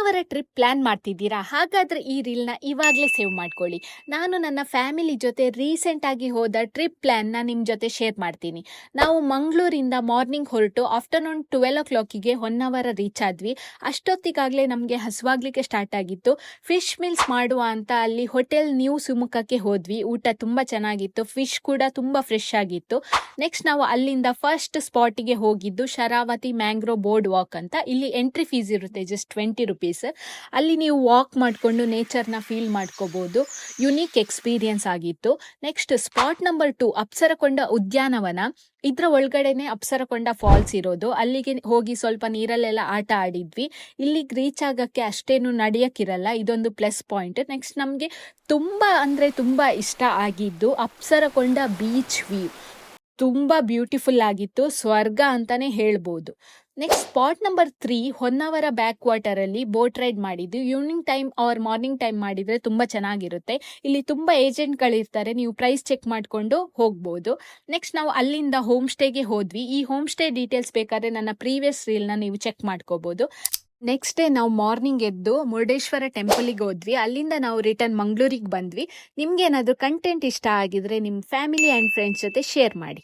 Honnavar trip plan ಮಾಡ್ತಿದ್ದೀರಾ? ಹಾಗಾದ್ರೆ ಈ ರೀಲ್ನ ಇವಾಗಲೇ ಸೇವ್ ಮಾಡ್ಕೊಳ್ಳಿ. ನಾನು ನನ್ನ ಫ್ಯಾಮಿಲಿ ಜೊತೆ ರೀಸೆಂಟಾಗಿ ಹೋದ ಟ್ರಿಪ್ ಪ್ಲಾನ್ನ ನಿಮ್ಮ ಜೊತೆ ಶೇರ್ ಮಾಡ್ತೀನಿ. ನಾವು ಮಂಗಳೂರಿಂದ ಮಾರ್ನಿಂಗ್ ಹೊರಟು ಆಫ್ಟರ್ನೂನ್ 12 ಹೊನ್ನಾವರ ರೀಚ್ ಆದ್ವಿ. ಅಷ್ಟೊತ್ತಿಗಾಗಲೇ ನಮಗೆ ಹಸುವಾಗ್ಲಿಕ್ಕೆ ಸ್ಟಾರ್ಟ್ ಆಗಿತ್ತು. ಫಿಶ್ ಮೀಲ್ಸ್ ಮಾಡುವ ಅಂತ ಅಲ್ಲಿ ಹೋಟೆಲ್ ನ್ಯೂ ಸುಮುಖಕ್ಕೆ ಹೋದ್ವಿ. ಊಟ ತುಂಬ ಚೆನ್ನಾಗಿತ್ತು. ಫಿಶ್ ಕೂಡ ತುಂಬ ಫ್ರೆಶ್ ಆಗಿತ್ತು. ನೆಕ್ಸ್ಟ್ ನಾವು ಅಲ್ಲಿಂದ ಫಸ್ಟ್ ಸ್ಪಾಟಿಗೆ ಹೋಗಿದ್ದು ಶರಾವತಿ ಮ್ಯಾಂಗ್ರೋವ್ ಬೋರ್ಡ್ ವಾಕ್ ಅಂತ. ಇಲ್ಲಿ ಎಂಟ್ರಿ ಫೀಸ್ ಇರುತ್ತೆ ಜಸ್ಟ್ 20 ರುಪೀಸ್. ಅಲ್ಲಿ ನೀವು ವಾಕ್ ಮಾಡಿಕೊಂಡು ನೇಚರ್ನ ಫೀಲ್ ಮಾಡ್ಕೋಬಹುದು. ಯುನೀಕ್ ಎಕ್ಸ್ಪೀರಿಯನ್ಸ್ ಆಗಿತ್ತು. ನೆಕ್ಸ್ಟ್ ಸ್ಪಾಟ್ ನಂಬರ್ 2 ಅಪ್ಸರಕೊಂಡ ಉದ್ಯಾನವನ. ಇದ್ರ ಒಳಗಡೆನೆ ಅಪ್ಸರಕೊಂಡ ಫಾಲ್ಸ್ ಇರೋದು. ಅಲ್ಲಿಗೆ ಹೋಗಿ ಸ್ವಲ್ಪ ನೀರಲ್ಲೆಲ್ಲ ಆಟ ಆಡಿದ್ವಿ. ಇಲ್ಲಿಗೆ ರೀಚ್ ಆಗಕ್ಕೆ ಅಷ್ಟೇನು ನಡೆಯಕ್ಕಿರಲ್ಲ, ಇದೊಂದು ಪ್ಲಸ್ ಪಾಯಿಂಟ್. ನೆಕ್ಸ್ಟ್ ನಮಗೆ ತುಂಬಾ ಅಂದ್ರೆ ತುಂಬಾ ಇಷ್ಟ ಆಗಿದ್ದು ಅಪ್ಸರಕೊಂಡ ಬೀಚ್ ವ್ಯೂ. ತುಂಬ ಬ್ಯೂಟಿಫುಲ್ ಆಗಿತ್ತು, ಸ್ವರ್ಗ ಅಂತಾನೆ ಹೇಳ್ಬೋದು. Next spot number 3 Honnavar back ವಾಟರಲ್ಲಿ ಬೋಟ್ ರೈಡ್ ಮಾಡಿದ್ದು. Evening time or morning time ಮಾಡಿದರೆ ತುಂಬ ಚೆನ್ನಾಗಿರುತ್ತೆ. ಇಲ್ಲಿ ತುಂಬ ಏಜೆಂಟ್ಗಳಿರ್ತಾರೆ, ನೀವು ಪ್ರೈಸ್ ಚೆಕ್ ಮಾಡಿಕೊಂಡು ಹೋಗ್ಬೋದು. ನೆಕ್ಸ್ಟ್ ನಾವು ಅಲ್ಲಿಂದ ಹೋಮ್ ಸ್ಟೇಗೆ ಹೋದ್ವಿ. ಈ ಹೋಮ್ ಸ್ಟೇ ಡೀಟೇಲ್ಸ್ ಬೇಕಾದ್ರೆ ನನ್ನ ಪ್ರೀವಿಯಸ್ ರೀಲ್ನ ನೀವು ಚೆಕ್ ಮಾಡ್ಕೋಬೋದು. ನೆಕ್ಸ್ಟ್ ಡೇ ನಾವು ಮಾರ್ನಿಂಗ್ ಎದ್ದು ಮುರುಡೇಶ್ವರ ಟೆಂಪಲಿಗೆ ಹೋದ್ವಿ. ಅಲ್ಲಿಂದ ನಾವು ರಿಟರ್ನ್ ಮಂಗಳೂರಿಗೆ ಬಂದ್ವಿ. ನಿಮ್ಗೆ ಏನಾದರೂ ಕಂಟೆಂಟ್ ಇಷ್ಟ ಆಗಿದ್ರೆ ನಿಮ್ಮ ಫ್ಯಾಮಿಲಿ ಆ್ಯಂಡ್ ಫ್ರೆಂಡ್ಸ್ ಜೊತೆ ಶೇರ್ ಮಾಡಿ.